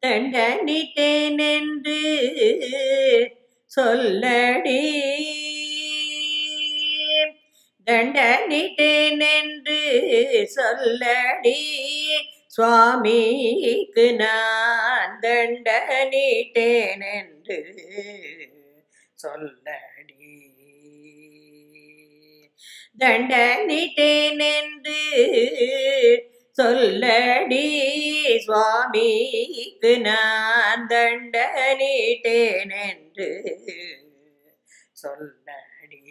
தண்டனிட்டேன் என்று சொல்லடி தண்டனிட்டேன் என்று சொல்லடி சுவாமிக்கு நான் தண்டனிட்டேன் என்று சொல்லடி தண்டனிட்டேன் என்று சொல்லடி சுவாமிக்கு நான் தண்டனிட்டேன் என்று சொல்லடி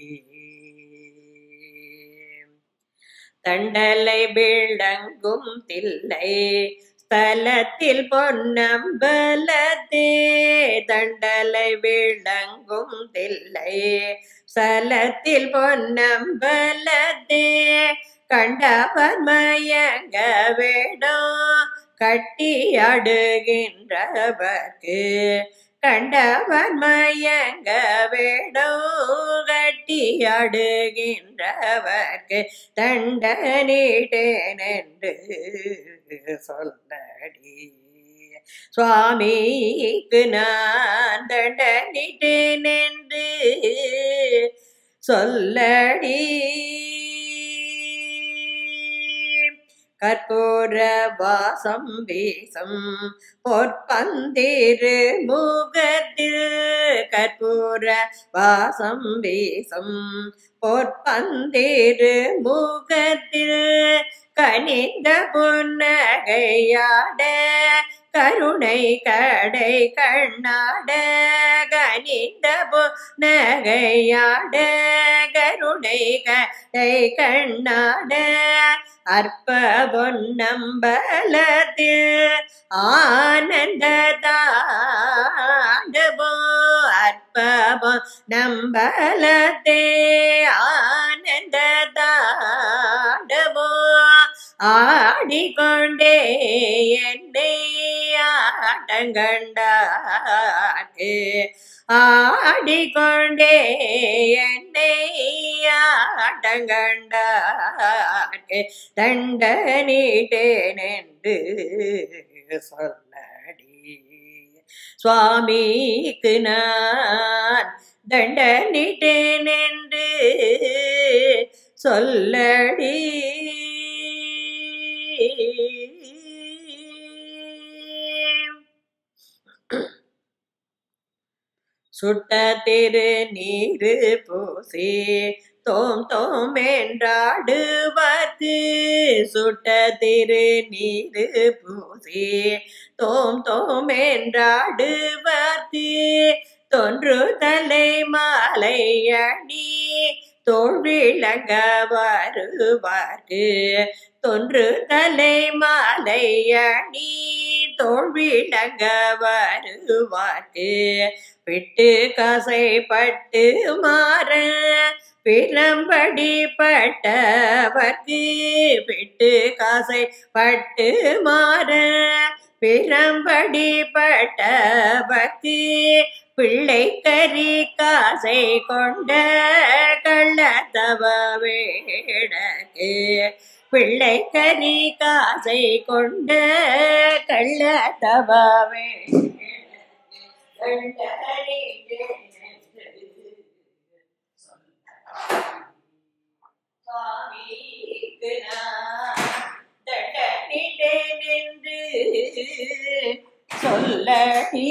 தண்டலை விளங்கும் தில்லை ஸ்தலத்தில் பொன்னம்பலத்தே தண்டலை விளங்கும் தில்லை ஸ்தலத்தில் பொன்னம்பலத்தே கண்டவர் மயங்க வேடம் கட்டி அடுகின்றவர்க்கு கண்டவர் மயங்க வேடம் கட்டி அடுகின்றவர்க்கு தண்டனிட்டேன் என்று சொல்லடி சுவாமிக்கு நான் தண்டனிட்டேன் என்று சொல்லடி கற்பூர வாசம் வீசம் பொற்பந்திரு முகத்தில் கற்பூர வாசம் வீசம் பொற்பந்திரு முகத்தில் கனிந்த புன்னகையாட கருணை கடை கண்ணாட கனிந்த புன்னகையாட கருணை கடை கண்ணாட அற்ப பொன்னம்பலத்தில் ஆனந்த தாண்டவோ அற்ப பொன்னம்பலத்தே ஆனந்த தாண்டவோ ஆடிக்கொண்டே என்னை ஆட்டங்கண்டார்க்கு ஆடிக்கொண்டே என்னை ஆட்டங்கண்டார்க்கு தண்டனிட்டேன் என்று சொல்லடி சுவாமிக்கு நான் தண்டனிட்டேன் என்று சொல்லடி சுட்ட திரு நீரு பூசி தோம் தோம் என்றாடுவது சுட்ட திரு நீரு பூசி தோம் தோம் என்றாடுவது தொன்று தலை மாலை அடி தோள் விளங்க வருவார்க்கு தொன்று தலை மாலை அடி தோள் விளங்க வருவார்க்கு விட்டு காசைப்பட்டு மாற பிரம்படி பட்டவர்க்கு விட்டு காசைப்பட்டு மாற பிரம்படி பட்டவர்க்கு பிள்ளை கறி காசை கொண்ட கள்ளத்தவ வேடக்கு பிள்ளை கறி காசை கொண்ட கள்ளத்தவ சுவாமிக்கு நான் தண்டனிட்டேன் என்று சொல்லடி